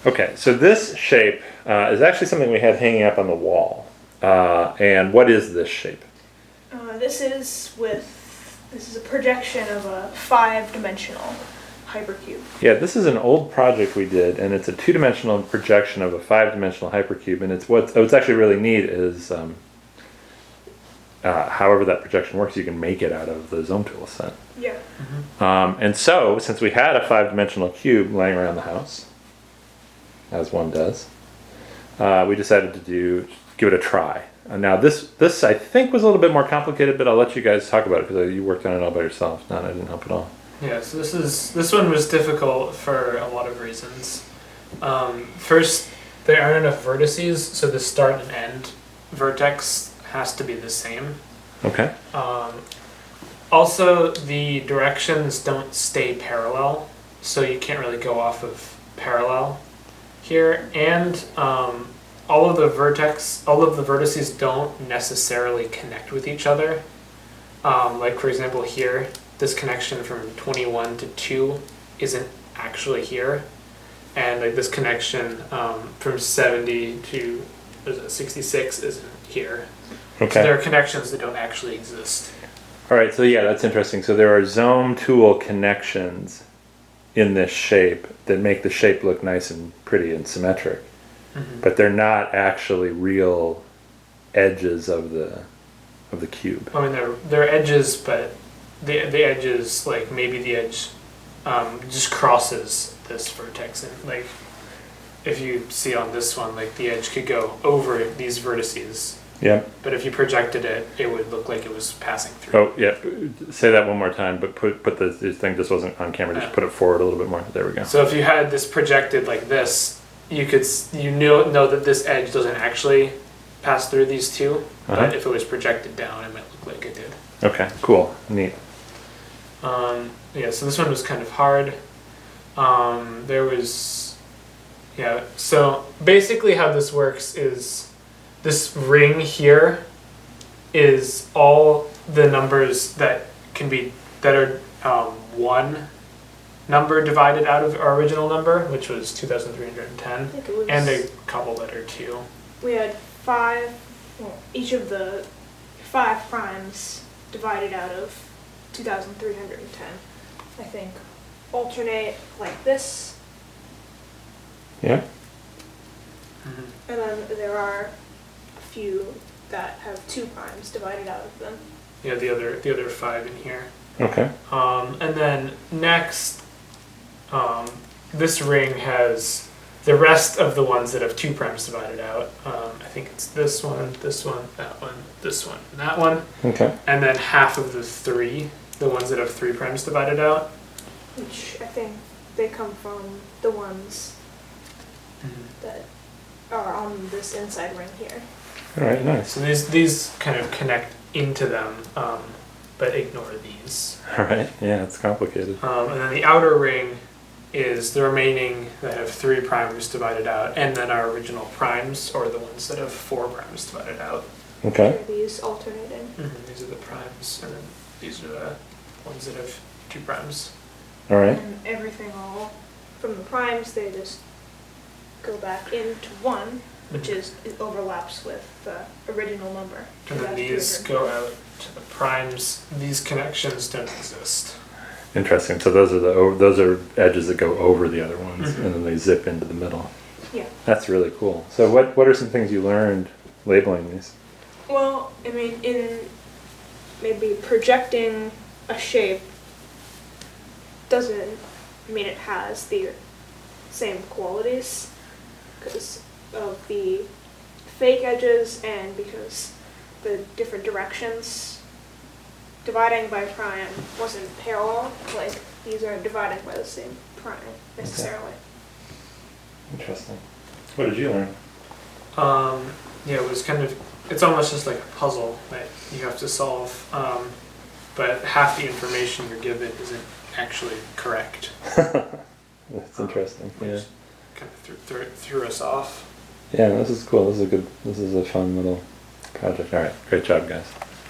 Okay, so this shape is actually something we had hanging up on the wall. And what is this shape? This is a projection of a 5-dimensional hypercube. Yeah, this is an old project we did, and it's a 2-dimensional projection of a 5-dimensional hypercube. And what's actually really neat is, however that projection works, you can make it out of the Zoom tool set. Yeah. And so, since we had a 5-dimensional cube laying around the house, as one does, we decided to give it a try. Now this I think was a little bit more complicated, but I'll let you guys talk about it because you worked on it all by yourself. No, I didn't help at all. Yeah, so this one was difficult for a lot of reasons. First, there aren't enough vertices, so the start and end vertex has to be the same. Okay. Also, the directions don't stay parallel, so you can't really go off of parallel here, and all of the vertices don't necessarily connect with each other. Like for example here, this connection from 21 to 2 isn't actually here, and like this connection from 70 to 66 isn't here. Okay. So there are connections that don't actually exist. All right, so yeah, that's interesting. So there are Zoom tool connections in this shape that make the shape look nice and pretty and symmetric. But they're not actually real edges of the cube. I mean, they're edges, but the edges, like maybe the edge just crosses this vertex, and like if you see on this one, like the edge could go over these vertices. Yeah. But if you projected it, it would look like it was passing through. Oh yeah. Say that one more time. But put this thing just wasn't on camera. Just put it forward a little bit more. There we go. So if you had this projected like this, you know that this edge doesn't actually pass through these two, but if it was projected down, it might look like it did. Okay, cool, neat. Yeah, so this one was kind of hard. So basically how this works is this ring here is all the numbers that are one number divided out of our original number, which was 2,310, and a couple that are 2. We had each of the 5 primes divided out of 2,310. I think alternate like this. Yeah. And then there are a few that have 2 primes divided out of them. Yeah, the other 5 in here. Okay. And then next, this ring has the rest of the ones that have 2 primes divided out. I think it's this one, this one, that one, this one, and that one. Okay. And then half of the 3, the ones that have 3 primes divided out. Which I think they come from the ones that are on this inside ring here. All right, nice. So these kind of connect into them, but ignore these. All right, yeah, it's complicated. And then the outer ring is the remaining that have 3 primes divided out, and then our original primes, or the ones that have 4 primes divided out. Okay. Are these alternating? These are the primes, and then these are the ones that have 2 primes. All right. And everything all from the primes, they just go back into 1, which it overlaps with the original number. And then these go out to the primes. These connections don't exist. Interesting. So those are edges that go over the other ones, and then they zip into the middle. Yeah. That's really cool. So what are some things you learned labeling these? Well, I mean, in maybe projecting a shape doesn't mean it has the same qualities because of the fake edges and because the different directions. Dividing by prime wasn't parallel, like these are dividing by the same prime necessarily. Okay. Interesting. What did you learn? Yeah, it was it's almost just like a puzzle that you have to solve, but half the information you're given isn't actually correct. That's interesting. Yeah. Kind of threw us off. Yeah, this is cool. This is a fun little project. All right, great job, guys.